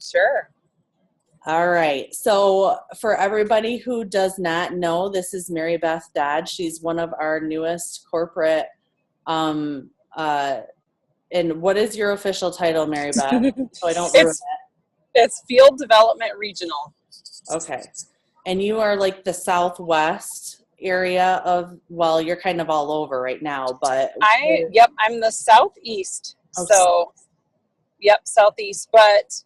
Sure. All right. So for everybody who does not know, this is Maribeth Dodd. She's one of our newest corporate. Um, uh, and what is your official title, Maribeth? So I don't ruin It's Field Development Regional. it. Okay. And you are like the southwest area of, well, you're kind of all over right now, but. I'm the southeast. Okay. So, southeast. But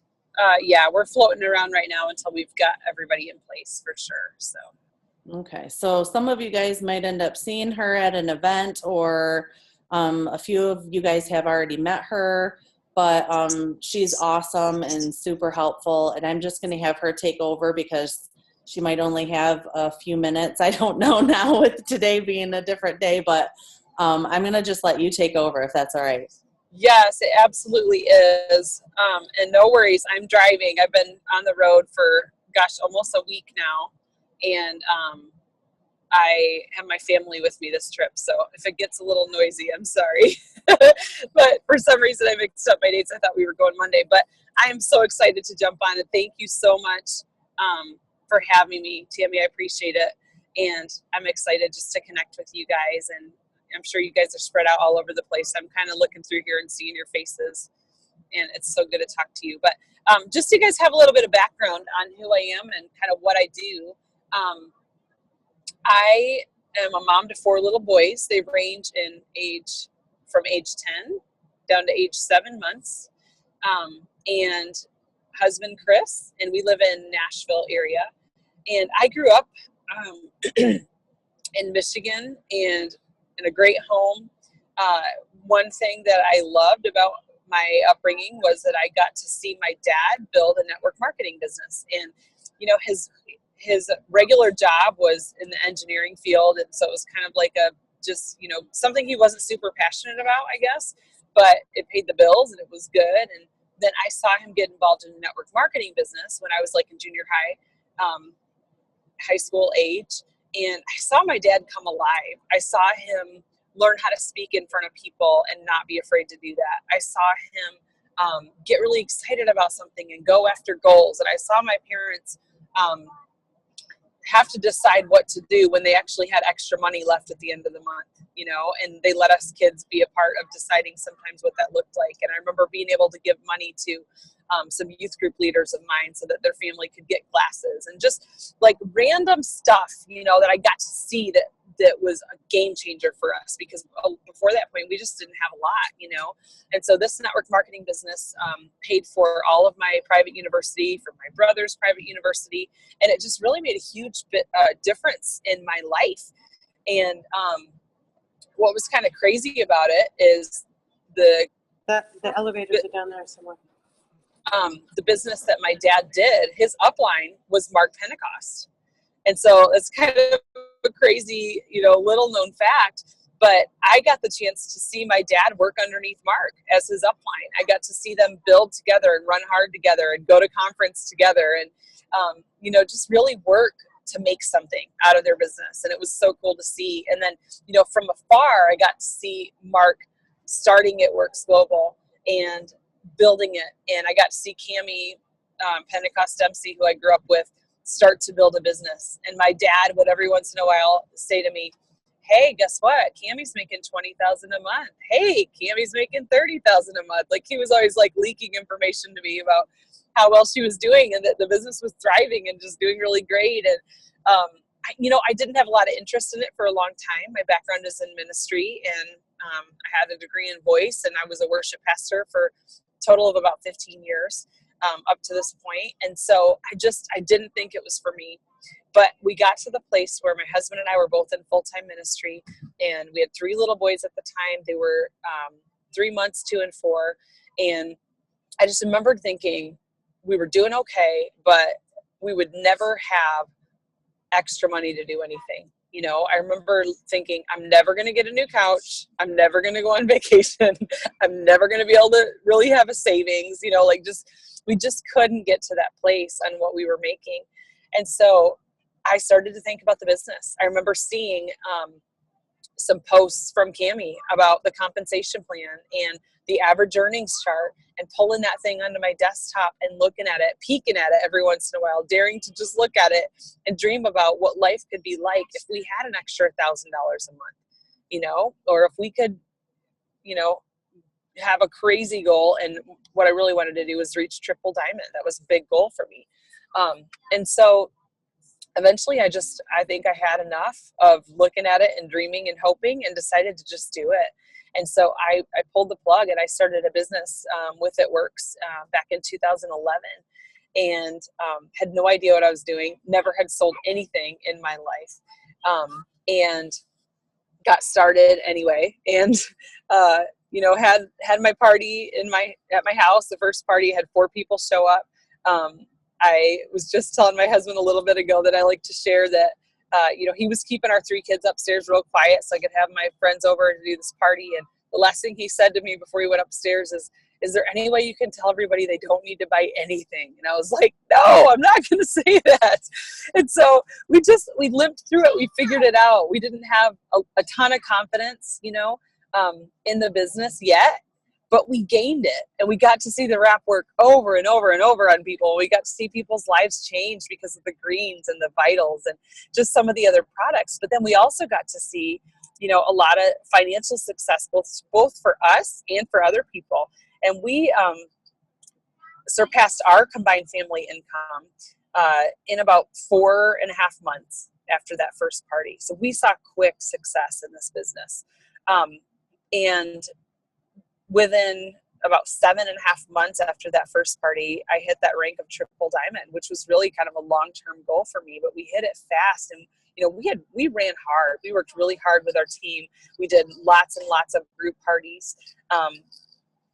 yeah, we're floating around right now until we've got everybody in place for sure. So. Okay, so some of you guys might end up seeing her at an event, or a few of you guys have already met her, but she's awesome and super helpful, and I'm just going to have her take over because she might only have a few minutes. I don't know now with today being a different day, but I'm going to just let you take over if that's all right. Yes, it absolutely is. And no worries, I'm driving. I've been on the road for, almost a week now. And I have my family with me this trip. So if it gets a little noisy, I'm sorry. But for some reason, I mixed up my dates. I thought we were going Monday. But I am so excited to jump on. And thank you so much for having me, Tammy. I appreciate it. And I'm excited just to connect with you guys. And I'm sure you guys are spread out all over the place. I'm kind of looking through here and seeing your faces. And it's so good to talk to you. But just so you guys have a little bit of background on who I am and kind of what I do. I am a mom to 4 little boys. They range in age from age 10 down to age 7 months. And husband Chris, and we live in Nashville area. And I grew up in Michigan and in a great home. One thing that I loved about my upbringing was that I got to see my dad build a network marketing business. And, you know, his regular job was in the engineering field. And so it was kind of like something he wasn't super passionate about, I guess, but it paid the bills and it was good. And then I saw him get involved in the network marketing business when I was like in junior high school age. And I saw my dad come alive. I saw him learn how to speak in front of people and not be afraid to do that. I saw him get really excited about something and go after goals. And I saw my parents have to decide what to do when they actually had extra money left at the end of the month, you know, and they let us kids be a part of deciding sometimes what that looked like. And I remember being able to give money to some youth group leaders of mine so that their family could get glasses and just like random stuff, you know, that I got to see that was a game changer for us, because before that point, we just didn't have a lot, you know? And so this network marketing business paid for all of my private university, for my brother's private university. And it just really made a huge difference in my life. And what was kind of crazy about it is the elevators are down there somewhere. The business that my dad did, his upline was Mark Pentecost. And so it's kind of a crazy, you know, little known fact, but I got the chance to see my dad work underneath Mark as his upline. I got to see them build together and run hard together and go to conference together and, you know, just really work to make something out of their business. And it was so cool to see. And then, you know, from afar, I got to see Mark starting It Works Global and building it. And I got to see Cammie Pentecost Dempsey, who I grew up with, start to build a business. And my dad would every once in a while say to me, hey, guess what? Cammie's making $20,000 a month. Hey, Cammie's making $30,000 a month. Like, he was always like leaking information to me about how well she was doing and that the business was thriving and just doing really great. And, I didn't have a lot of interest in it for a long time. My background is in ministry, and I had a degree in voice, and I was a worship pastor for a total of about 15 years. Up to this point. And so I didn't think it was for me, but we got to the place where my husband and I were both in full-time ministry, and we had 3 little boys at the time. They were 3 months, 2 and 4. And I just remembered thinking we were doing okay, but we would never have extra money to do anything. You know, I remember thinking, I'm never going to get a new couch. I'm never going to go on vacation. I'm never going to be able to really have a savings, you know, like we just couldn't get to that place on what we were making. And so I started to think about the business. I remember seeing some posts from Cammie about the compensation plan and the average earnings chart, and pulling that thing onto my desktop and looking at it, peeking at it every once in a while, daring to just look at it and dream about what life could be like if we had an extra $1,000 a month, or if we could, have a crazy goal. And what I really wanted to do was reach triple diamond. That was a big goal for me. And so eventually I think I had enough of looking at it and dreaming and hoping, and decided to just do it. And so I pulled the plug, and I started a business with It Works back in 2011, and had no idea what I was doing. Never had sold anything in my life, and got started anyway. And had my party at my house. The first party had 4 people show up. I was just telling my husband a little bit ago that I like to share that, he was keeping our 3 kids upstairs real quiet so I could have my friends over to do this party. And the last thing he said to me before he went upstairs is there any way you can tell everybody they don't need to buy anything? And I was like, no, I'm not going to say that. And so we limped through it. We figured it out. We didn't have a ton of confidence, in the business yet. But we gained it, and we got to see the wrap work over and over and over on people. We got to see people's lives change because of the greens and the vitals and just some of the other products. But then we also got to see, a lot of financial success, both for us and for other people. And we surpassed our combined family income in about 4.5 months after that first party. So we saw quick success in this business. And within about 7.5 months after that first party, I hit that rank of triple diamond, which was really kind of a long-term goal for me, but we hit it fast. And, we ran hard. We worked really hard with our team. We did lots and lots of group parties,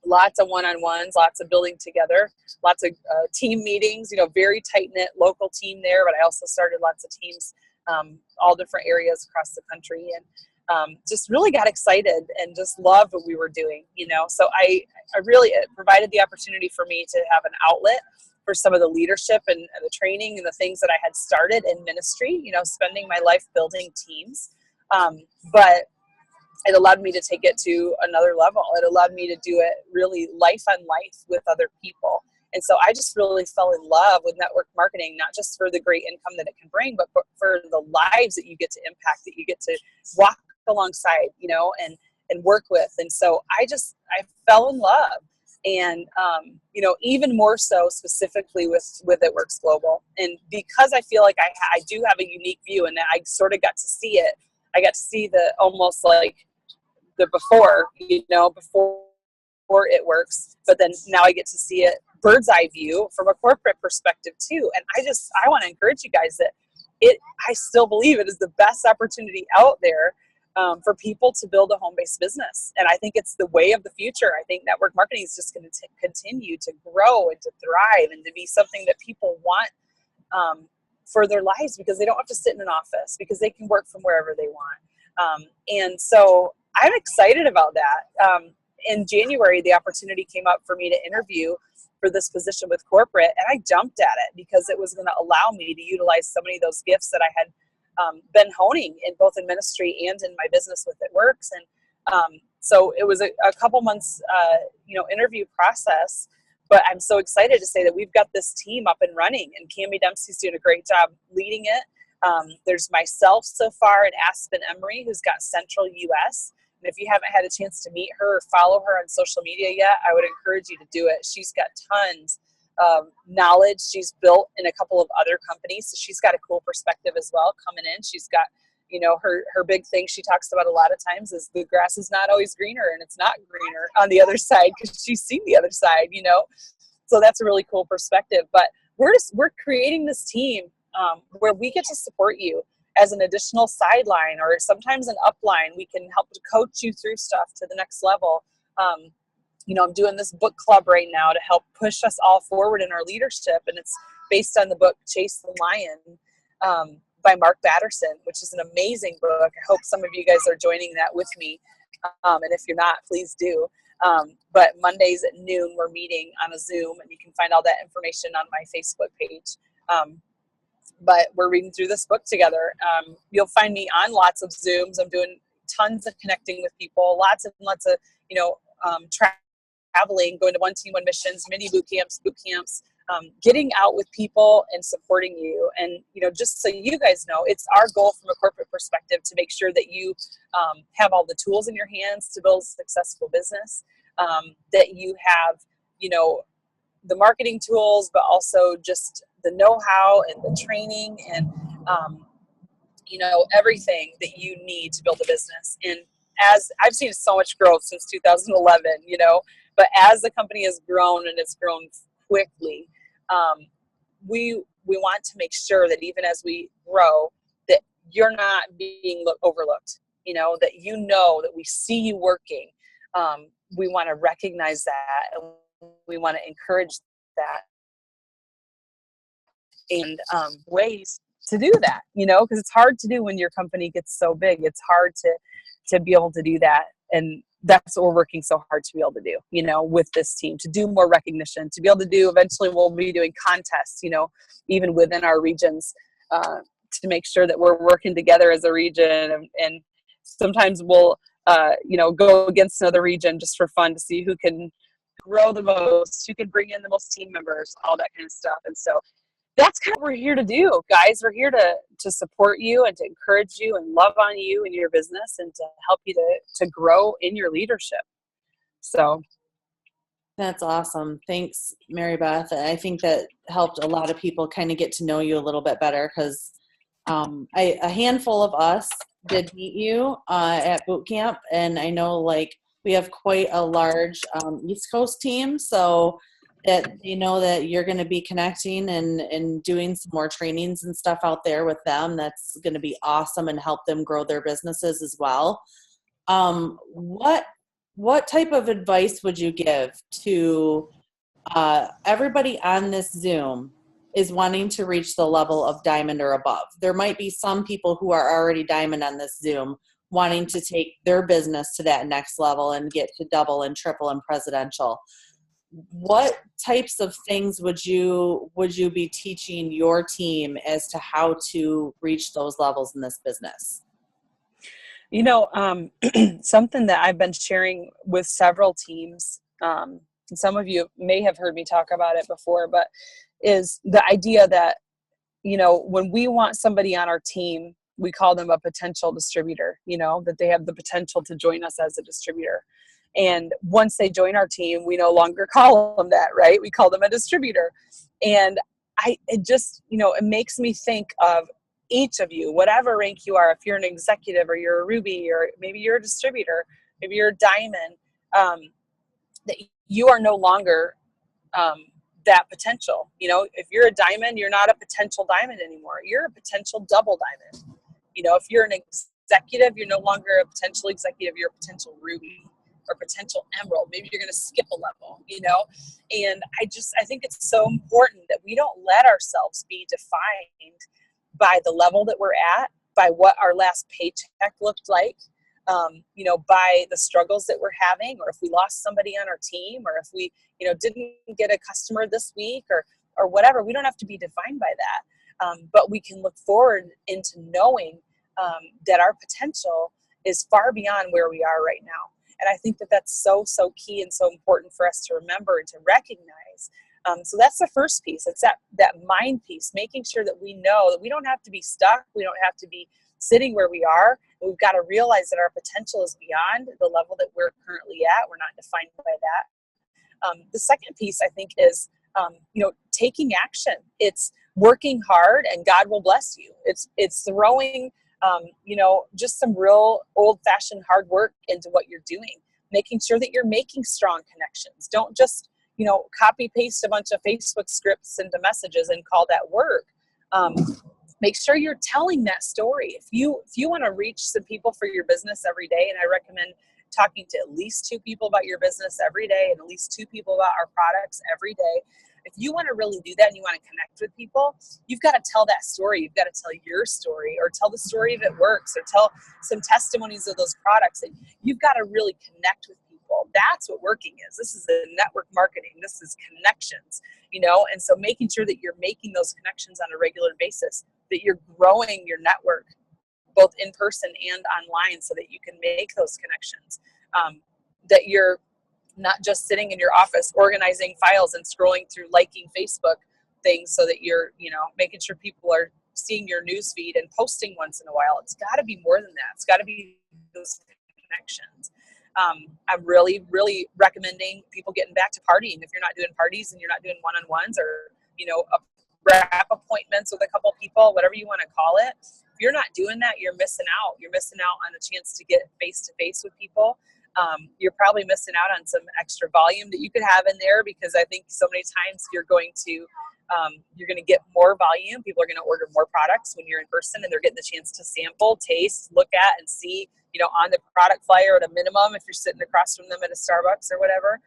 lots of one-on-ones, lots of building together, lots of team meetings, very tight-knit local team there. But I also started lots of teams, all different areas across the country. And just really got excited and just loved what we were doing, So I really, it provided the opportunity for me to have an outlet for some of the leadership and the training and the things that I had started in ministry, spending my life building teams. But it allowed me to take it to another level. It allowed me to do it really life on life with other people. And so I just really fell in love with network marketing, not just for the great income that it can bring, but for the lives that you get to impact, that you get to walk alongside, and work with. And so I fell in love, and, even more so specifically with It Works Global. And because I feel like I do have a unique view, and I sort of got to see it, I got to see the almost like the before It Works, but then now I get to see it bird's eye view from a corporate perspective too. And I want to encourage you guys that I still believe it is the best opportunity out there for people to build a home-based business. And I think it's the way of the future. I think network marketing is just going to continue to grow and to thrive and to be something that people want for their lives, because they don't have to sit in an office, because they can work from wherever they want. And so I'm excited about that. In January, the opportunity came up for me to interview for this position with corporate, and I jumped at it because it was going to allow me to utilize so many of those gifts that I had been honing in both in ministry and in my business with It Works. And so it was a couple months, interview process, but I'm so excited to say that we've got this team up and running, and Cammie Dempsey's doing a great job leading it. There's myself so far, and Aspen Emery, who's got Central US. And if you haven't had a chance to meet her or follow her on social media yet, I would encourage you to do it. She's got tons of knowledge. She's built in a couple of other companies, so she's got a cool perspective as well coming in. She's got, her big thing she talks about a lot of times is the grass is not always greener, and it's not greener on the other side because she's seen the other side, So that's a really cool perspective. But we're creating this team where we get to support you as an additional sideline, or sometimes an upline. We can help to coach you through stuff to the next level. I'm doing this book club right now to help push us all forward in our leadership. And it's based on the book Chase the Lion by Mark Batterson, which is an amazing book. I hope some of you guys are joining that with me. And if you're not, please do. But Mondays at noon, we're meeting on a Zoom, and you can find all that information on my Facebook page. But we're reading through this book together. You'll find me on lots of Zooms. I'm doing tons of connecting with people, lots and lots of, traveling, going to one team, one missions, mini boot camps, getting out with people and supporting you. And, just so you guys know, it's our goal from a corporate perspective to make sure that you have all the tools in your hands to build a successful business, that you have, the marketing tools, but also just the know-how and the training and, everything that you need to build a business. And as I've seen so much growth since 2011, but as the company has grown and it's grown quickly, we want to make sure that even as we grow, that you're not being overlooked, that we see you working. We want to recognize that, and we want to encourage that, and ways to do that, because it's hard to do when your company gets so big. It's hard to be able to do that. And that's what we're working so hard to be able to do, with this team, to do more recognition, to be able to do, eventually we'll be doing contests, even within our regions, to make sure that we're working together as a region. And sometimes we'll, go against another region just for fun to see who can grow the most, who can bring in the most team members, all that kind of stuff. And so that's kind of what we're here to do, guys. We're here to support you and to encourage you and love on you in your business and to help you to grow in your leadership. So that's awesome. Thanks, Maribeth. I think that helped a lot of people kind of get to know you a little bit better, because a handful of us did meet you at boot camp, and I know we have quite a large East Coast team, so that they know that you're going to be connecting and doing some more trainings and stuff out there with them. That's going to be awesome and help them grow their businesses as well. What type of advice would you give to everybody on this Zoom is wanting to reach the level of diamond or above? There might be some people who are already diamond on this Zoom wanting to take their business to that next level and get to double and triple and presidential. What types of things would you be teaching your team as to how to reach those levels in this business? Something that I've been sharing with several teams, and some of you may have heard me talk about it before, but is the idea that, when we want somebody on our team, we call them a potential distributor, that they have the potential to join us as a distributor. And once they join our team, we no longer call them that, right? We call them a distributor. And it makes me think of each of you, whatever rank you are, if you're an executive or you're a Ruby, or maybe you're a distributor, maybe you're a diamond, that you are no longer that potential. If you're a diamond, you're not a potential diamond anymore. You're a potential double diamond. If you're an executive, you're no longer a potential executive, you're a potential Ruby or potential emerald. Maybe you're going to skip a level, and I think it's so important that we don't let ourselves be defined by the level that we're at, by what our last paycheck looked like, by the struggles that we're having, or if we lost somebody on our team, or if we, didn't get a customer this week, or whatever. We don't have to be defined by that. But we can look forward into knowing that our potential is far beyond where we are right now. And I think that that's so, so key and so important for us to remember and to recognize. So that's the first piece. It's that mind piece, making sure that we know that we don't have to be stuck. We don't have to be sitting where we are. We've got to realize that our potential is beyond the level that we're currently at. We're not defined by that. The second piece, I think, is, taking action. It's working hard and God will bless you. It's throwing just some real old-fashioned hard work into what you're doing, making sure that you're making strong connections. Don't just, copy paste a bunch of Facebook scripts into messages and call that work. Make sure you're telling that story. If you want to reach some people for your business every day, and I recommend talking to at least 2 people about your business every day and at least 2 people about our products every day. If you want to really do that and you want to connect with people, you've got to tell that story. You've got to tell your story, or tell the story if it works, or tell some testimonies of those products. And you've got to really connect with people. That's what working is. This is a network marketing. This is connections, and so making sure that you're making those connections on a regular basis, that you're growing your network, both in person and online, so that you can make those connections, that you're not just sitting in your office organizing files and scrolling through liking Facebook things, so that you're, making sure people are seeing your news feed and posting once in a while. It's got to be more than that. It's got to be those connections. I'm really, really recommending people getting back to partying. If you're not doing parties and you're not doing one-on-ones, or, wrap appointments with a couple people, whatever you want to call it. If you're not doing that, you're missing out. You're missing out on a chance to get face-to-face with people. You're probably missing out on some extra volume that you could have in there, because I think so many times you're going to get more volume. People are going to order more products when you're in person, and they're getting the chance to sample, taste, look at, and see, on the product flyer at a minimum, if you're sitting across from them at a Starbucks or whatever.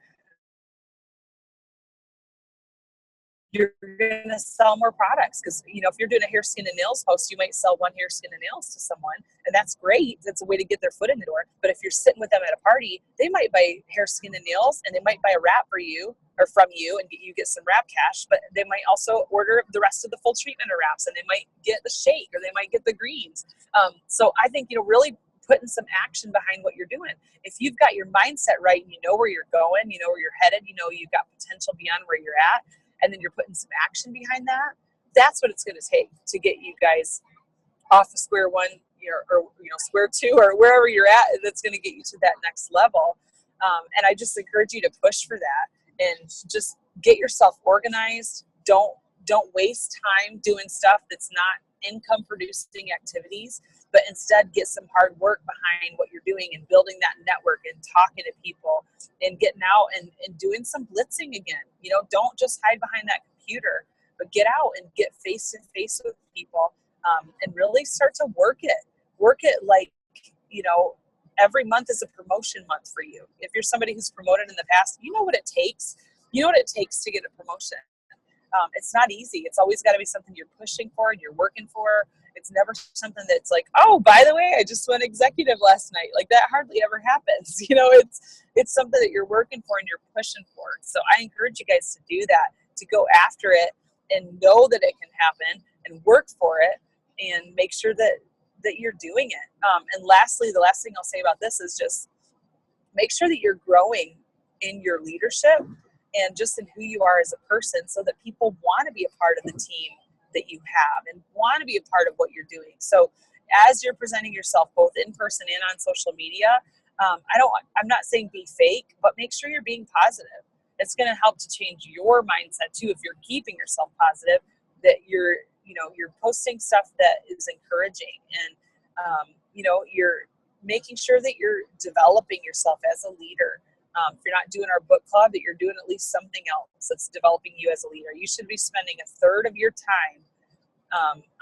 You're going to sell more products, because, if you're doing a hair, skin, and nails post, you might sell one hair, skin, and nails to someone, and that's great. That's a way to get their foot in the door. But if you're sitting with them at a party, they might buy hair, skin, and nails, and they might buy a wrap for you or from you, and get some wrap cash, but they might also order the rest of the full treatment of wraps, and they might get the shake, or they might get the greens. So I think, really putting some action behind what you're doing. If you've got your mindset right, and you know where you're going, you know where you're headed, you've got potential beyond where you're at, and then you're putting some action behind that, that's what it's going to take to get you guys off of square one, or square two, or wherever you're at, that's going to get you to that next level. And I just encourage you to push for that, and just get yourself organized. Don't waste time doing stuff that's not income producing activities, but instead get some hard work behind what you're doing, and building that network, and talking to people, and getting out and doing some blitzing again. Don't just hide behind that computer, but get out and get face to face with people, and really start to work it like, every month is a promotion month for you. If you're somebody who's promoted in the past, you know what it takes. You know what it takes to get a promotion. It's not easy. It's always got to be something you're pushing for and you're working for. It's never something that's like, oh, by the way, I just went executive last night. Like, that hardly ever happens. It's something that you're working for and you're pushing for. So I encourage you guys to do that, to go after it and know that it can happen, and work for it, and make sure that you're doing it. And lastly, the last thing I'll say about this is just make sure that you're growing in your leadership and just in who you are as a person, so that people want to be a part of the team that you have and want to be a part of what you're doing. So as you're presenting yourself both in person and on social media, I'm not saying be fake, but make sure you're being positive. It's going to help to change your mindset too. If you're keeping yourself positive, that you're posting stuff that is encouraging, and you're making sure that you're developing yourself as a leader. If you're not doing our book club, that you're doing at least something else that's developing you as a leader. You should be spending a third of your time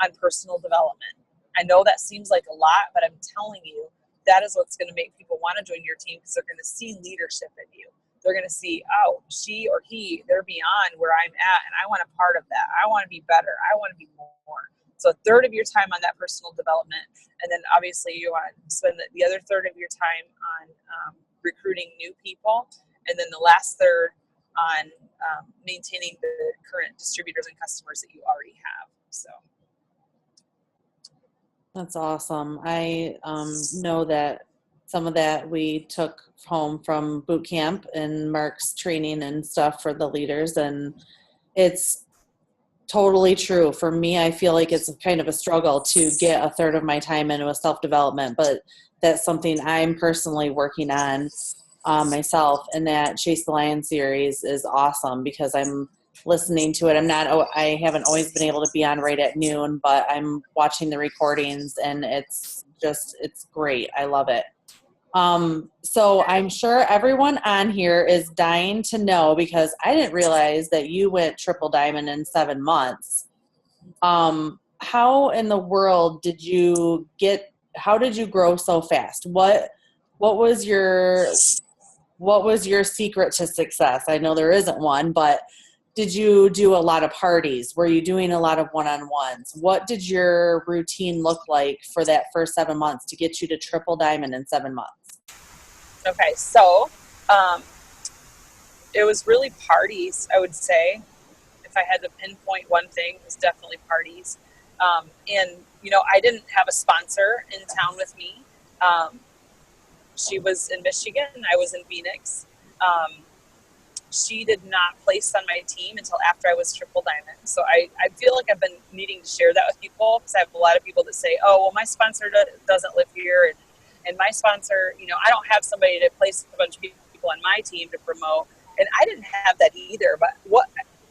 on personal development. I know that seems like a lot, but I'm telling you, that is what's going to make people want to join your team, because they're going to see leadership in you. They're going to see, oh, she or he, they're beyond where I'm at, and I want a part of that. I want to be better. I want to be more. So a third of your time on that personal development, and then obviously you want to spend the other third of your time on recruiting new people, and then the last third on maintaining the current distributors and customers that you already have. So that's awesome. I know that some of that we took home from boot camp and Mark's training and stuff for the leaders, and it's totally true. For me, I feel like it's kind of a struggle to get a third of my time into a self-development, but that's something I'm personally working on myself. And that Chase the Lion series is awesome, because I'm listening to it. I haven't always been able to be on right at noon, but I'm watching the recordings, and it's great. I love it. So I'm sure everyone on here is dying to know, because I didn't realize that you went triple diamond in 7 months. How in the world how did you grow so fast? What was your secret to success? I know there isn't one, but did you do a lot of parties? Were you doing a lot of one-on-ones? What did your routine look like for that first 7 months to get you to triple diamond in 7 months? Okay, so it was really parties, I would say. If I had to pinpoint one thing, it was definitely parties. And, you know, I didn't have a sponsor in town with me. She was in Michigan. I was in Phoenix. She did not place on my team until after I was triple diamond. So I feel like I've been needing to share that with people, because I have a lot of people that say, oh, well, my sponsor doesn't live here. And my sponsor, you know, I don't have somebody to place a bunch of people on my team to promote. And I didn't have that either. But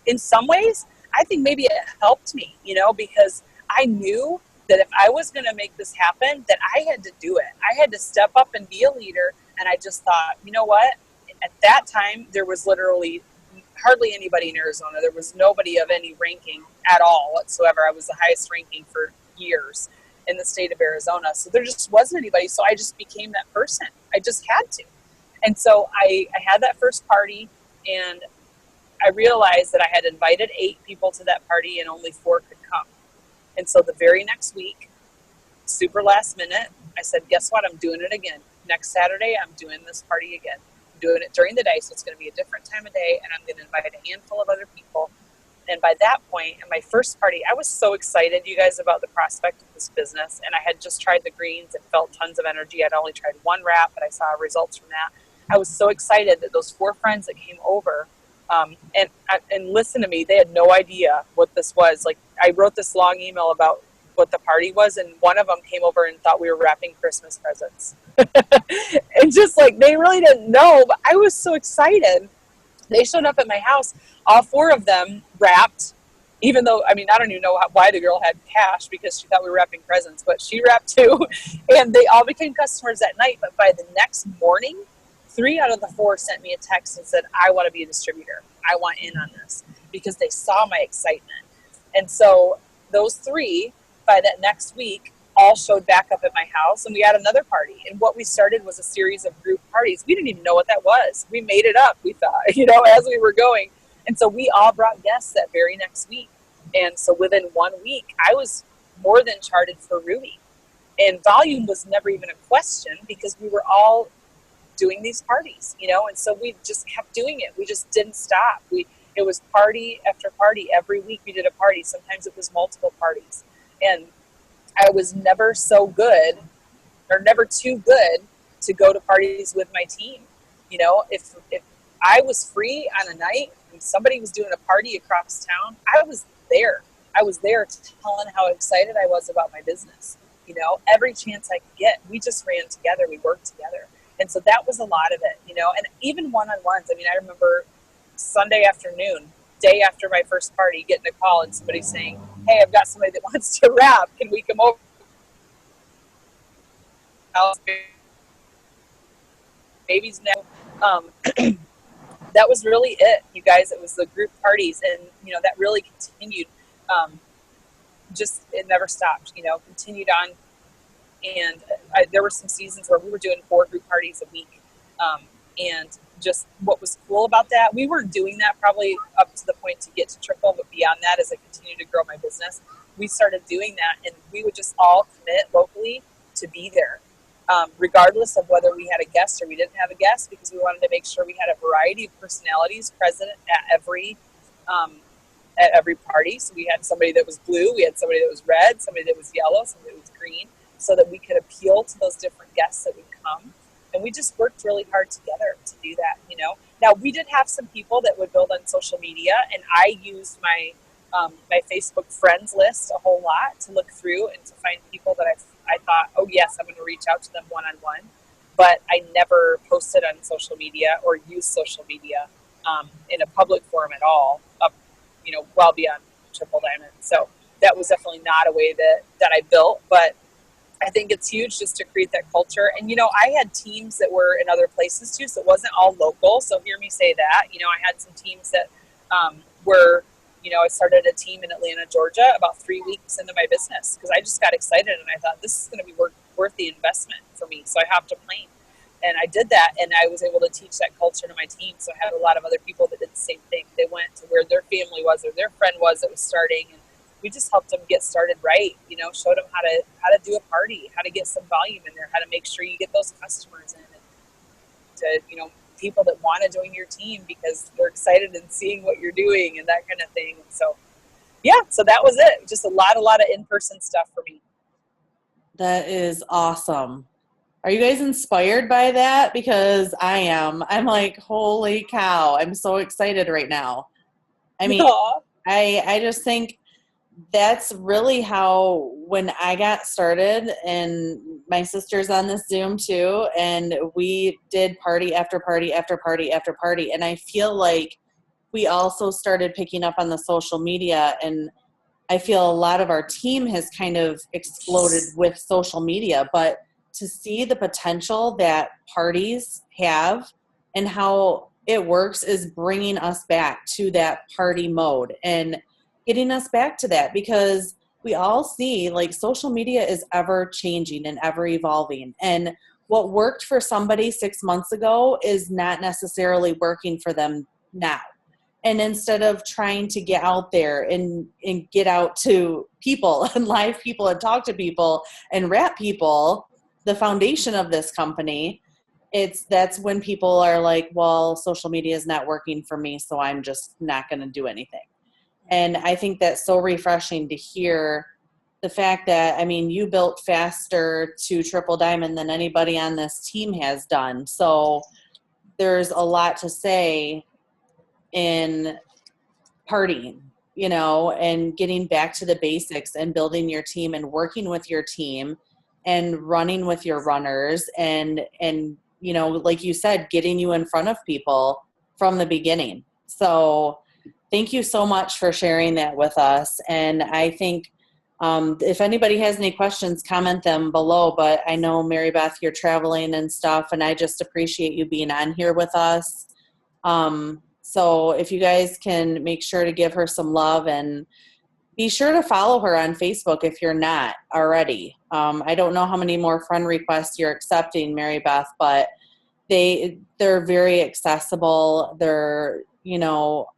in some ways, I think maybe it helped me, you know, because I knew that if I was going to make this happen, that I had to do it. I had to step up and be a leader. And I just thought, you know what? At that time, there was literally hardly anybody in Arizona. There was nobody of any ranking at all whatsoever. I was the highest ranking for years in the state of Arizona. So there just wasn't anybody. So I just became that person. I just had to. And so I had that first party, and I realized that I had invited 8 people to that party and only 4 could come. And so the very next week, super last minute, I said, guess what? I'm doing it again. Next Saturday, I'm doing this party again. Doing it during the day, so it's going to be a different time of day, and I'm going to invite a handful of other people. And by that point, in my first party, I was so excited, you guys, about the prospect of this business, and I had just tried the greens and felt tons of energy. I'd only tried one wrap, but I saw results from that. I was so excited that those 4 friends that came over, and listen to me, they had no idea what this was. Like, I wrote this long email about what the party was, and one of them came over and thought we were wrapping Christmas presents. And just like, they really didn't know, but I was so excited. They showed up at my house. All 4 of them wrapped, even though, I mean, I don't even know why the girl had cash, because she thought we were wrapping presents, but she wrapped too. And they all became customers that night. But by the next morning, 3 out of the 4 sent me a text and said, I want to be a distributor. I want in on this, because they saw my excitement. And so those 3, by that next week, all showed back up at my house, and we had another party. And what we started was a series of group parties. We didn't even know what that was. We made it up, we thought, you know, as we were going. And so we all brought guests that very next week. And so within 1 week, I was more than charted for Ruby. And volume was never even a question, because we were all doing these parties, you know, and so we just kept doing it. We just didn't stop. It was party after party. Every week we did a party. Sometimes it was multiple parties. And I was never so good, or never too good, to go to parties with my team. You know, if I was free on a night and somebody was doing a party across town, I was there. I was there telling how excited I was about my business. You know, every chance I could get, we just ran together. We worked together. And so that was a lot of it, you know, and even one-on-ones. I mean, I remember Sunday afternoon, day after my first party, getting a call and somebody saying, hey, I've got somebody that wants to wrap. Can we come over? Babies now. That was really it, you guys. It was the group parties, and, you know, that really continued. It never stopped, you know, continued on. And there were some seasons where we were doing 4 group parties a week. And just what was cool about that, we weren't doing that probably up to the point to get to triple, but beyond that, as I continued to grow my business, we started doing that, and we would just all commit locally to be there, regardless of whether we had a guest or we didn't have a guest, because we wanted to make sure we had a variety of personalities present at every party. So we had somebody that was blue, we had somebody that was red, somebody that was yellow, somebody that was green, so that we could appeal to those different guests that would come. And we just worked really hard together to do that, you know. Now, we did have some people that would build on social media, and I used my my Facebook friends list a whole lot to look through and to find people that I thought, oh, yes, I'm going to reach out to them one-on-one. But I never posted on social media or used social media in a public forum at all, up, you know, well beyond Triple Diamond. So that was definitely not a way that I built, but I think it's huge just to create that culture. And, you know, I had teams that were in other places too, so it wasn't all local. So hear me say that. You know, I had some teams that were, you know, I started a team in Atlanta, Georgia about 3 weeks into my business, because I just got excited and I thought this is going to be worth the investment for me. So I hopped a plane and I did that, and I was able to teach that culture to my team. So I had a lot of other people that did the same thing. They went to where their family was or their friend was that was starting, and we just helped them get started right, you know, showed them how to do a party, how to get some volume in there, how to make sure you get those customers in, and to, you know, people that want to join your team because they're excited in seeing what you're doing and that kind of thing. So, yeah, so that was it. Just a lot of in-person stuff for me. That is awesome. Are you guys inspired by that? Because I am. I'm like, holy cow. I'm so excited right now. I mean, Aw. I just think that's really how, when I got started, and my sister's on this Zoom too, and we did party after party after party after party. And I feel like we also started picking up on the social media, and I feel a lot of our team has kind of exploded with social media, but to see the potential that parties have and how it works is bringing us back to that party mode and getting us back to that, because we all see like social media is ever changing and ever evolving. And what worked for somebody 6 months ago is not necessarily working for them now. And instead of trying to get out there and get out to people and live people and talk to people and rap people, the foundation of this company, that's when people are like, well, social media is not working for me, so I'm just not going to do anything. And I think that's so refreshing to hear the fact that, I mean, you built faster to Triple Diamond than anybody on this team has done. So there's a lot to say in partying, and getting back to the basics and building your team and working with your team and running with your runners and like you said, getting you in front of people from the beginning. So thank you so much for sharing that with us. And I think if anybody has any questions, comment them below. But I know, Maribeth, you're traveling and stuff, and I just appreciate you being on here with us. So if you guys can make sure to give her some love, and be sure to follow her on Facebook if you're not already. I don't know how many more friend requests you're accepting, Maribeth, but they're very accessible. They're,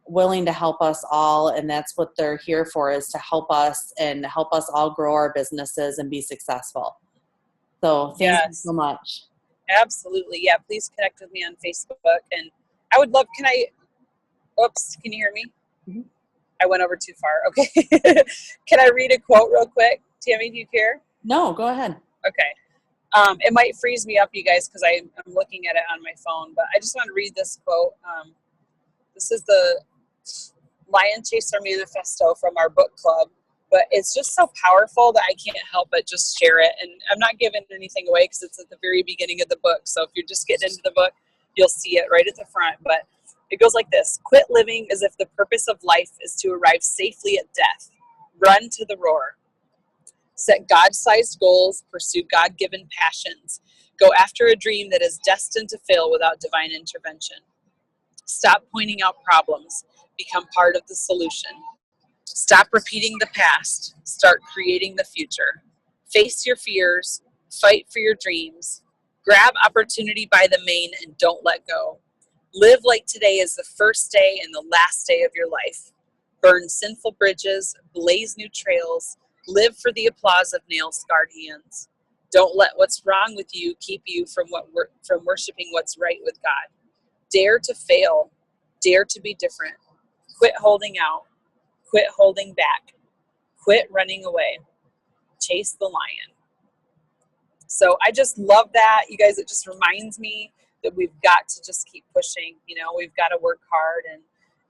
willing to help us all. And that's what they're here for, is to help us and help us all grow our businesses and be successful. So thank you so much. Absolutely. Yeah. Please connect with me on Facebook. And I would love, can you hear me? Mm-hmm. I went over too far. Okay. Can I read a quote real quick? Tammy, do you care? No, go ahead. Okay. It might freeze me up, you guys, because I'm looking at it on my phone, but I just want to read this quote. This is the Lion Chaser Manifesto from our book club, but it's just so powerful that I can't help but just share it. And I'm not giving anything away because it's at the very beginning of the book. So if you're just getting into the book, you'll see it right at the front. But it goes like this: quit living as if the purpose of life is to arrive safely at death. Run to the roar. Set God-sized goals, pursue God-given passions. Go after a dream that is destined to fail without divine intervention. Stop pointing out problems. Become part of the solution. Stop repeating the past. Start creating the future. Face your fears. Fight for your dreams. Grab opportunity by the mane and don't let go. Live like today is the first day and the last day of your life. Burn sinful bridges. Blaze new trails. Live for the applause of nail-scarred hands. Don't let what's wrong with you keep you from worshiping what's right with God. Dare to fail. Dare to be different. Quit holding out. Quit holding back. Quit running away. Chase the lion. So I just love that. You guys, it just reminds me that we've got to just keep pushing. We've got to work hard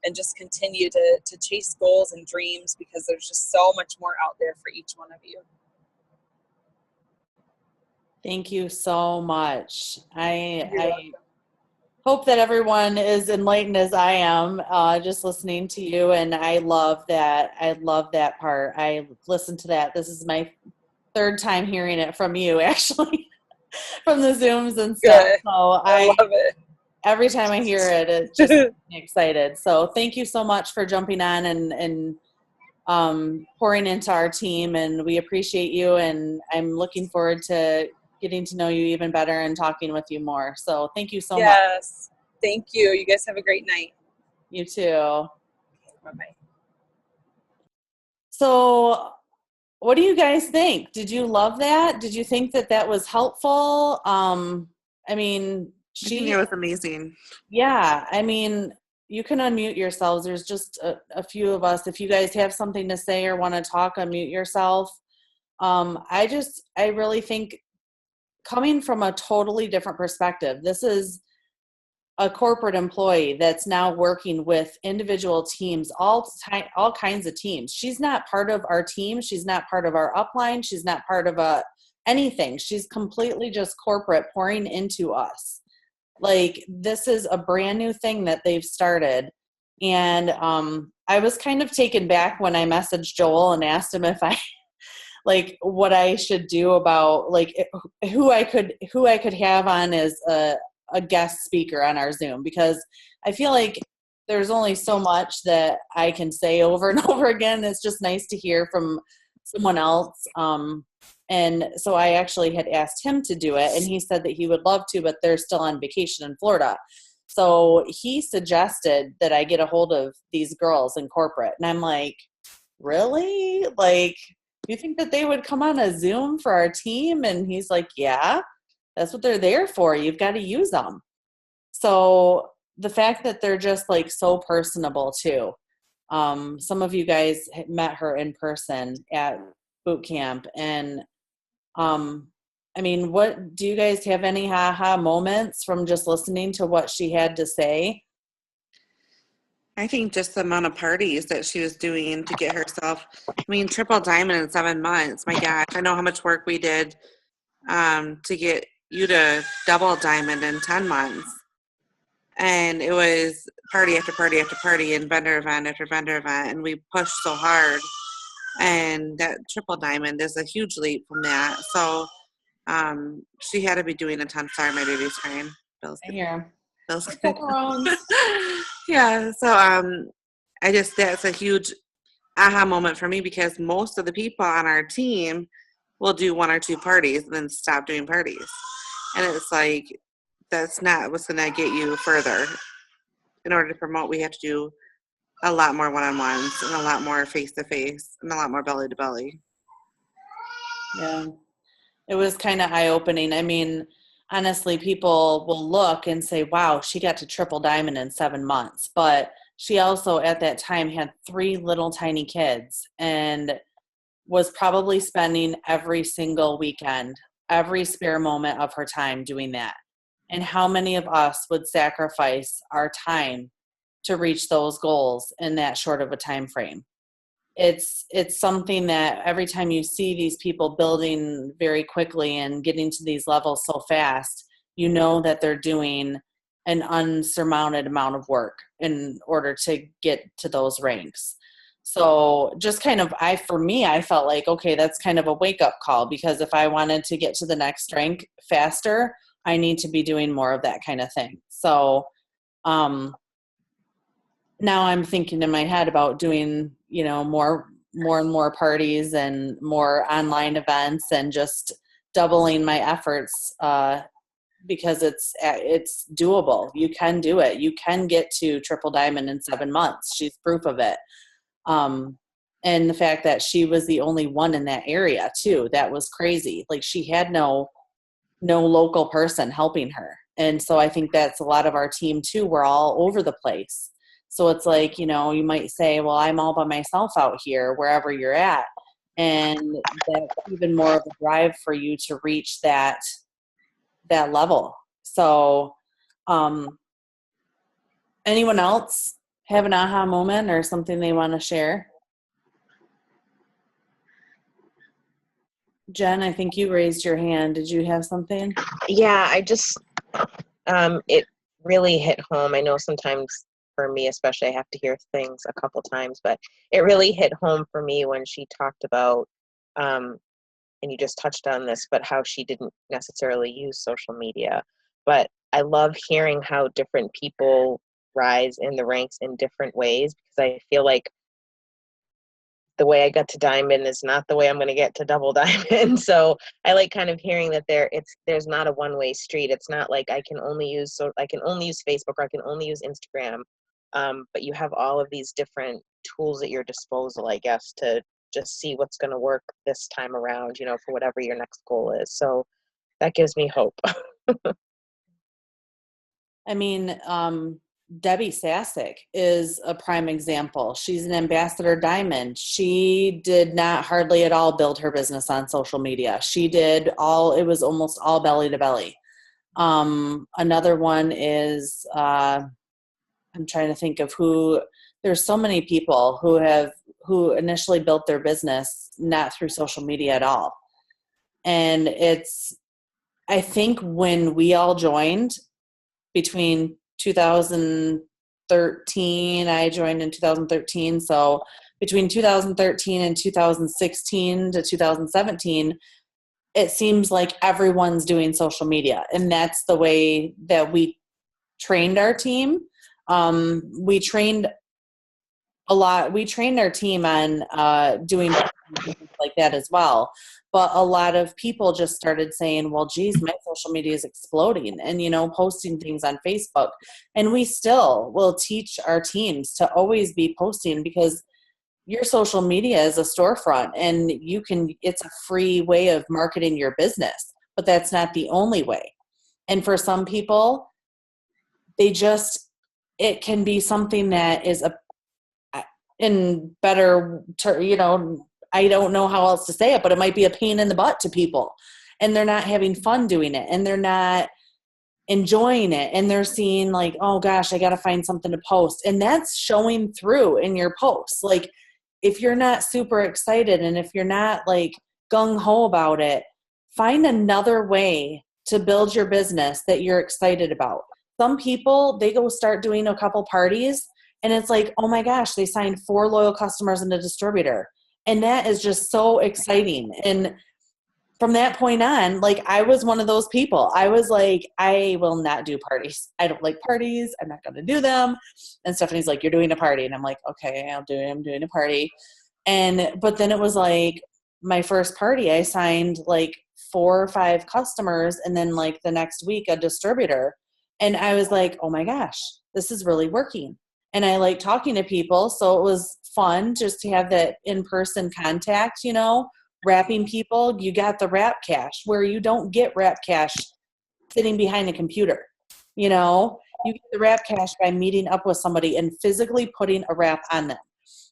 and just continue to chase goals and dreams, because there's just so much more out there for each one of you. Thank you so much. I hope that everyone is enlightened as I am, just listening to you. And I love that. I love that part. I listened to that. This is my third time hearing it from you, actually, from the Zooms and stuff. Good. So I love it. Every time I hear it, it just makes me excited. So thank you so much for jumping on and pouring into our team. And we appreciate you. And I'm looking forward to getting to know you even better and talking with you more. So thank you so much. Yes. Thank you. You guys have a great night. You too. Bye-bye. So what do you guys think? Did you love that? Did you think that was helpful? I think it was amazing. Yeah. I mean, you can unmute yourselves. There's just a few of us. If you guys have something to say or want to talk, unmute yourself. I really think, coming from a totally different perspective, this is a corporate employee that's now working with individual teams, all kinds of teams. She's not part of our team. She's not part of our upline. She's not part of anything. She's completely just corporate pouring into us. Like, this is a brand new thing that they've started. And I was kind of taken back when I messaged Joel and asked him if I like what I should do about like who I could have on as a guest speaker on our Zoom, because I feel like there's only so much that I can say over and over again. It's just nice to hear from someone else. And so I actually had asked him to do it, and he said that he would love to, but they're still on vacation in Florida. So he suggested that I get a hold of these girls in corporate. And I'm like, really? Like, you think that they would come on a Zoom for our team? And he's like, yeah, that's what they're there for. You've got to use them. So the fact that they're just like so personable too. Some of you guys met her in person at boot camp. And I mean, what do you guys have any aha moments from just listening to what she had to say? I think just the amount of parties that she was doing to get herself, I mean, triple diamond in 7 months. My gosh, I know how much work we did to get you to double diamond in 10 months. And it was party after party after party and vendor event after vendor event. And we pushed so hard. And that triple diamond is a huge leap from that. So she had to be doing a ton. Sorry, my baby's crying. Here. Bill's Yeah. So that's a huge aha moment for me, because most of the people on our team will do 1 or 2 parties and then stop doing parties. And it's like, that's not what's going to get you further. In order to promote, we have to do a lot more one-on-ones and a lot more face-to-face and a lot more belly-to-belly. Yeah. It was kind of eye-opening. I mean, honestly, people will look and say, wow, she got to triple diamond in 7 months. But she also at that time had 3 little tiny kids and was probably spending every single weekend, every spare moment of her time doing that. And how many of us would sacrifice our time to reach those goals in that short of a time frame? It's something that every time you see these people building very quickly and getting to these levels so fast, you know that they're doing an unsurmounted amount of work in order to get to those ranks. So just kind of, I felt like, okay, that's kind of a wake-up call, because if I wanted to get to the next rank faster, I need to be doing more of that kind of thing. So now I'm thinking in my head about doing, more and more parties and more online events and just doubling my efforts, because it's doable. You can do it. You can get to triple diamond in 7 months. She's proof of it. And the fact that she was the only one in that area too, that was crazy. Like, she had no local person helping her. And so I think that's a lot of our team too. We're all over the place. So it's like, you might say, well, I'm all by myself out here, wherever you're at. And that's even more of a drive for you to reach that level. So, anyone else have an aha moment or something they want to share? Jen, I think you raised your hand. Did you have something? Yeah, I just, it really hit home. I know sometimes for me, especially, I have to hear things a couple times, but it really hit home for me when she talked about, and you just touched on this, but how she didn't necessarily use social media. But I love hearing how different people rise in the ranks in different ways, because I feel like the way I got to diamond is not the way I'm going to get to double diamond. So I like kind of hearing that there's not a one-way street. It's not like I can only use Facebook, or I can only use Instagram. But you have all of these different tools at your disposal, I guess, to just see what's going to work this time around, for whatever your next goal is. So that gives me hope. I mean, Debbie Sasick is a prime example. She's an ambassador diamond. She did not hardly at all build her business on social media. She did it was almost all belly to belly. Another one is, I'm trying to think of there's so many people who initially built their business not through social media at all. And I think when we all joined between 2013, I joined in 2013. So between 2013 and 2016 to 2017, it seems like everyone's doing social media. And that's the way that we trained our team. We trained our team on doing things like that as well. But a lot of people just started saying, well, geez, my social media is exploding, and, posting things on Facebook. And we still will teach our teams to always be posting, because your social media is a storefront, and it's a free way of marketing your business, but that's not the only way. And for some people, it can be something that is I don't know how else to say it, but it might be a pain in the butt to people, and they're not having fun doing it, and they're not enjoying it, and they're seeing like, oh gosh, I got to find something to post. And that's showing through in your posts. Like, if you're not super excited, and if you're not like gung-ho about it, find another way to build your business that you're excited about. Some people, they go start doing a couple parties, and it's like, oh my gosh, they signed 4 loyal customers and a distributor. And that is just so exciting. And from that point on, like, I was one of those people. I was like, I will not do parties. I don't like parties. I'm not going to do them. And Stephanie's like, you're doing a party. And I'm like, okay, I'm doing a party. But then it was like my first party, I signed like 4 or 5 customers, and then like the next week a distributor. And I was like, oh my gosh, this is really working. And I like talking to people. So it was fun just to have that in-person contact, wrapping people. You got the wrap cash, where you don't get wrap cash sitting behind a computer. You get the wrap cash by meeting up with somebody and physically putting a wrap on them.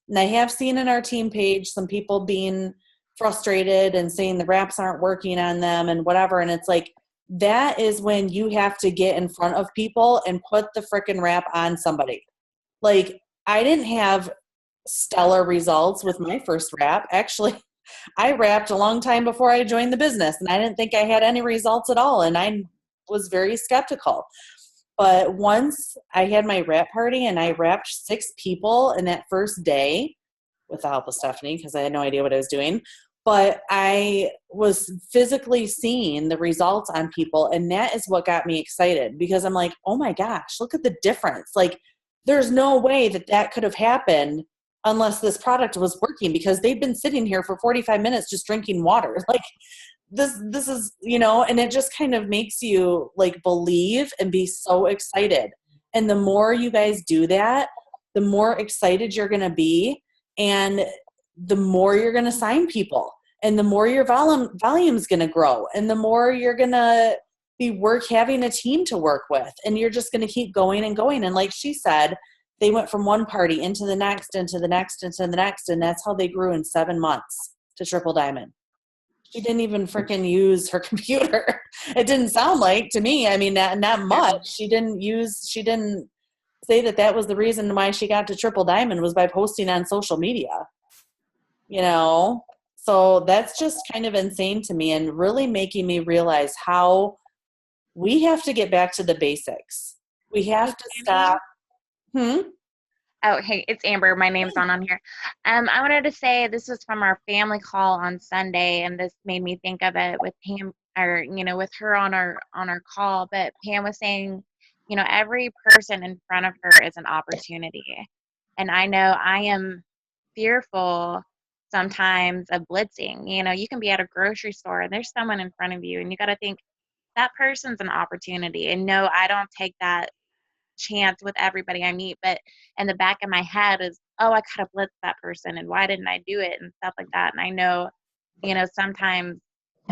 And I have seen in our team page some people being frustrated and saying the wraps aren't working on them and whatever. And it's like, that is when you have to get in front of people and put the frickin' wrap on somebody. Like, I didn't have stellar results with my first wrap. Actually, I wrapped a long time before I joined the business, and I didn't think I had any results at all. And I was very skeptical. But once I had my wrap party and I wrapped 6 people in that first day with the help of Stephanie, because I had no idea what I was doing, but I was physically seeing the results on people. And that is what got me excited, because I'm like, oh my gosh, look at the difference. Like, there's no way that could have happened unless this product was working, because they've been sitting here for 45 minutes just drinking water. Like, this is, and it just kind of makes you like believe and be so excited. And the more you guys do that, the more excited you're going to be, and the more you're going to sign people, and the more your volume is going to grow, and the more you're going to be having a team to work with, and you're just going to keep going and going. And like she said, they went from one party into the next, into the next, into the next, and that's how they grew in 7 months to Triple Diamond. She didn't even freaking use her computer. It didn't sound like to me. I mean, not much. She didn't say that was the reason why she got to Triple Diamond, was by posting on social media. So that's just kind of insane to me, and really making me realize how we have to get back to the basics. We have to stop. Oh, hey, it's Amber. My name's on here. I wanted to say this was from our family call on Sunday, and this made me think of it with Pam, or with her on our call. But Pam was saying, every person in front of her is an opportunity, and I know I am fearful sometimes of blitzing. You can be at a grocery store and there's someone in front of you, and you got to think that person's an opportunity. And no, I don't take that chance with everybody I meet, but in the back of my head is, oh, I could have blitzed that person, and why didn't I do it, and stuff like that. And I know, sometimes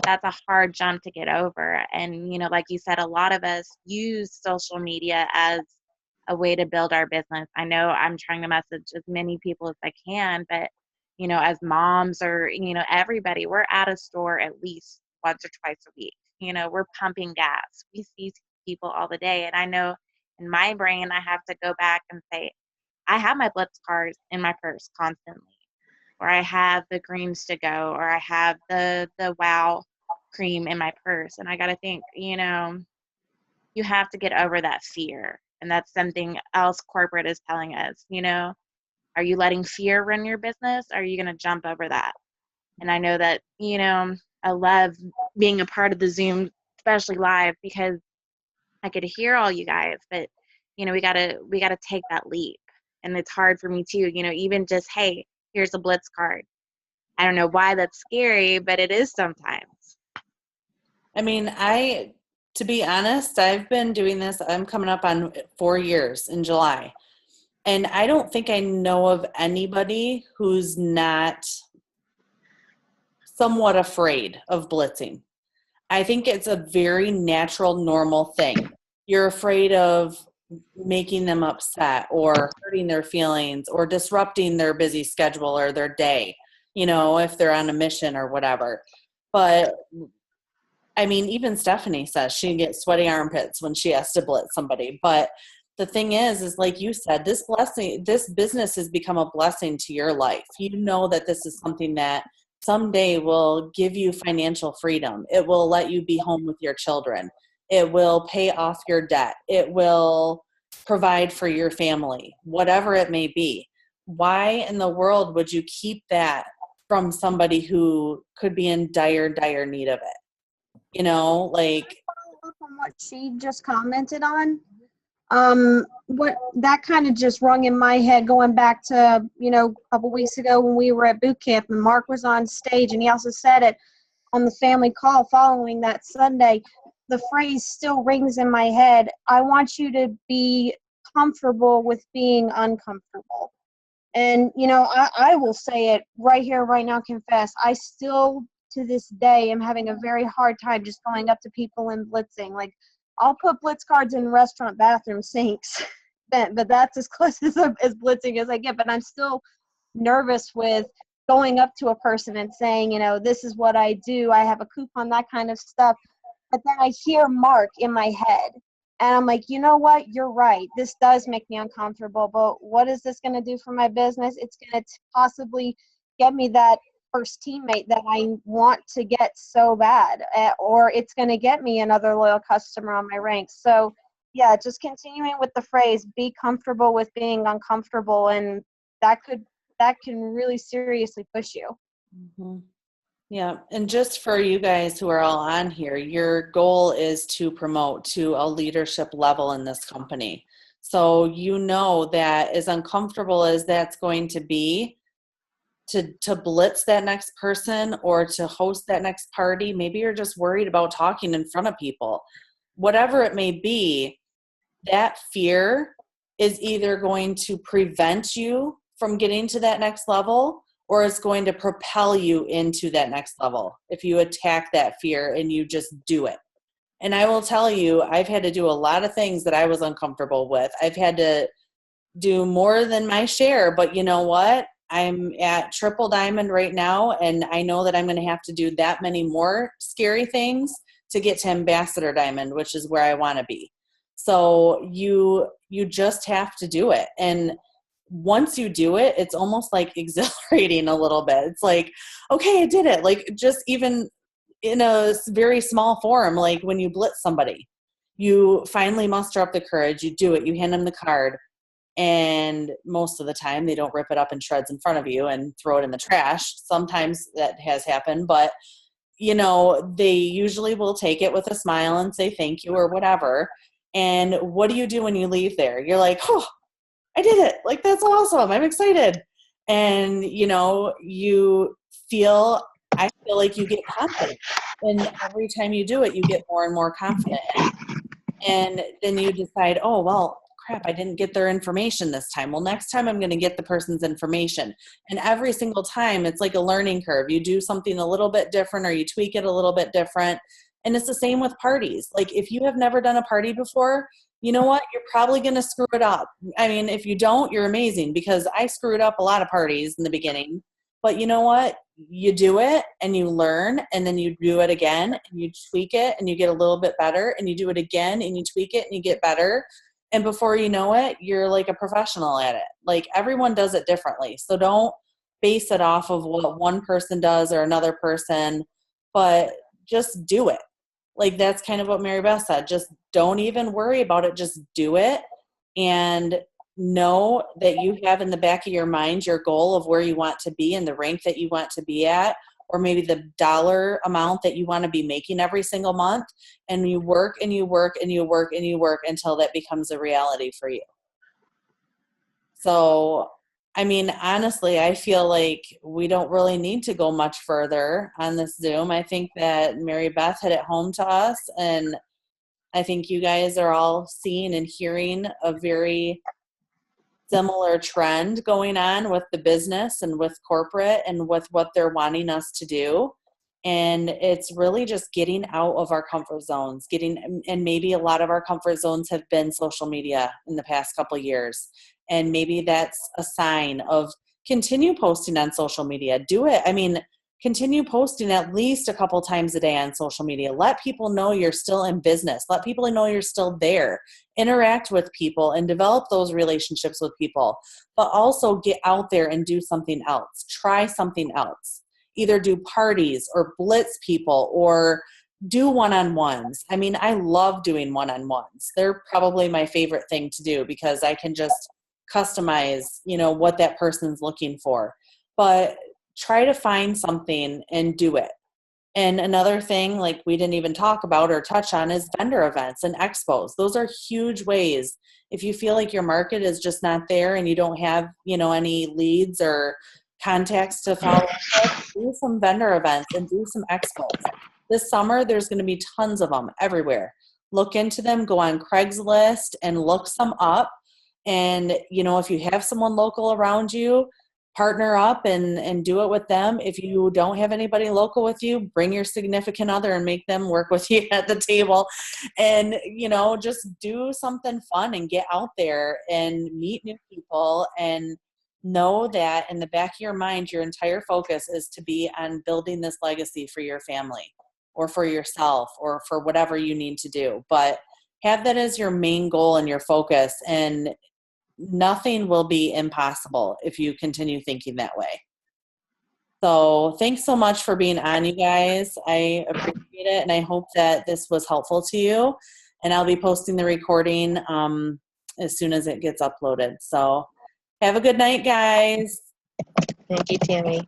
that's a hard jump to get over. And like you said, a lot of us use social media as a way to build our business. I know I'm trying to message as many people as I can, but as moms or, everybody, we're at a store at least once or twice a week. We're pumping gas. We see people all the day. And I know in my brain, I have to go back and say, I have my Blitz cards in my purse constantly, or I have the greens to go, or I have the wow cream in my purse. And I got to think, you have to get over that fear. And that's something else corporate is telling us, are you letting fear run your business? Or are you going to jump over that? And I know that, I love being a part of the Zoom, especially live, because I could hear all you guys, but, we gotta take that leap. And it's hard for me too, even just, hey, here's a Blitz card. I don't know why that's scary, but it is sometimes. I mean, to be honest, I've been doing this. I'm coming up on 4 years in July. And I don't think I know of anybody who's not somewhat afraid of blitzing. I think it's a very natural, normal thing. You're afraid of making them upset or hurting their feelings or disrupting their busy schedule or their day, if they're on a mission or whatever. But I mean, even Stephanie says she gets sweaty armpits when she has to blitz somebody. But the thing is like you said, this business has become a blessing to your life. You know that this is something that someday will give you financial freedom. It will let you be home with your children. It will pay off your debt. It will provide for your family, whatever it may be. Why in the world would you keep that from somebody who could be in dire, dire need of it? Like, on what she just commented on, what that kind of just rung in my head, going back to a couple weeks ago when we were at boot camp and Mark was on stage, and he also said it on the family call following that Sunday. The phrase still rings in my head. I want you to be comfortable with being uncomfortable. And I will say it right here, right now, confess, I still to this day am having a very hard time just going up to people and blitzing. Like, I'll put Blitz cards in restaurant bathroom sinks, but that's as close as blitzing as I get. But I'm still nervous with going up to a person and saying, this is what I do. I have a coupon, that kind of stuff. But then I hear Mark in my head, and I'm like, you know what? You're right. This does make me uncomfortable. But what is this going to do for my business? It's going to possibly get me that first teammate that I want to get so bad, or it's going to get me another loyal customer on my ranks. So yeah, just continuing with the phrase, be comfortable with being uncomfortable, and that can really seriously push you. mm-hmm. Yeah. And just for you guys who are all on here, your goal is to promote to a leadership level in this company. So that as uncomfortable as that's going to be, to blitz that next person or to host that next party, maybe you're just worried about talking in front of people. Whatever it may be, that fear is either going to prevent you from getting to that next level, or it's going to propel you into that next level if you attack that fear and you just do it. And I will tell you, I've had to do a lot of things that I was uncomfortable with. I've had to do more than my share, but you know what? I'm at triple diamond right now, and I know that I'm going to have to do that many more scary things to get to ambassador diamond, which is where I want to be. So you just have to do it. And once you do it, it's almost like exhilarating a little bit. It's like, okay, I did it. Like, just even in a very small form, like when you blitz somebody, you finally muster up the courage, you do it, you hand them the card, and most of the time they don't rip it up in shreds in front of you and throw it in the trash. Sometimes that has happened, but they usually will take it with a smile and say thank you or whatever. And what do you do when you leave there? You're like, oh, I did it. Like, that's awesome. I'm excited. And, I feel like you get confident. And every time you do it, you get more and more confident. And then you decide, oh, well, crap, I didn't get their information this time. Well, next time I'm going to get the person's information. And every single time it's like a learning curve. You do something a little bit different, or you tweak it a little bit different. And it's the same with parties. Like, if you have never done a party before, you know what? You're probably going to screw it up. I mean, if you don't, you're amazing, because I screwed up a lot of parties in the beginning. But you know what? You do it and you learn, and then you do it again and you tweak it and you get a little bit better, and you do it again and you tweak it and you get better. And before you know it, you're like a professional at it. Like, everyone does it differently. So don't base it off of what one person does or another person, but just do it. Like, that's kind of what Maribeth said. Just don't even worry about it. Just do it. And know that you have in the back of your mind your goal of where you want to be and the rank that you want to be at, or maybe the dollar amount that you want to be making every single month. And you work and you work and you work and you work until that becomes a reality for you. So, I mean, honestly, I feel like we don't really need to go much further on this Zoom. I think that Maribeth hit it home to us, and I think you guys are all seeing and hearing a very similar trend going on with the business and with corporate and with what they're wanting us to do. And it's really just getting out of our comfort zones, and maybe a lot of our comfort zones have been social media in the past couple of years. And maybe that's a sign of continue posting on social media. Do it. I mean, continue posting at least a couple times a day on social media. Let people know you're still in business. Let people know you're still there. Interact with people and develop those relationships with people. But also get out there and do something else. Try something else. Either do parties or blitz people or do one-on-ones. I mean, I love doing one-on-ones. They're probably my favorite thing to do because I can just customize, what that person's looking for. But try to find something and do it. And another thing, like we didn't even talk about or touch on, is vendor events and expos. Those are huge ways. If you feel like your market is just not there and you don't have, any leads or contacts to follow up with, do some vendor events and do some expos. This summer, there's going to be tons of them everywhere. Look into them, go on Craigslist and look some up. And, if you have someone local around you, partner up and do it with them. If you don't have anybody local with you, bring your significant other and make them work with you at the table. And, just do something fun and get out there and meet new people, and know that in the back of your mind, your entire focus is to be on building this legacy for your family or for yourself or for whatever you need to do. But have that as your main goal and your focus, and nothing will be impossible if you continue thinking that way. So thanks so much for being on, you guys. I appreciate it, and I hope that this was helpful to you. And I'll be posting the recording as soon as it gets uploaded. So have a good night, guys. Thank you, Tammy.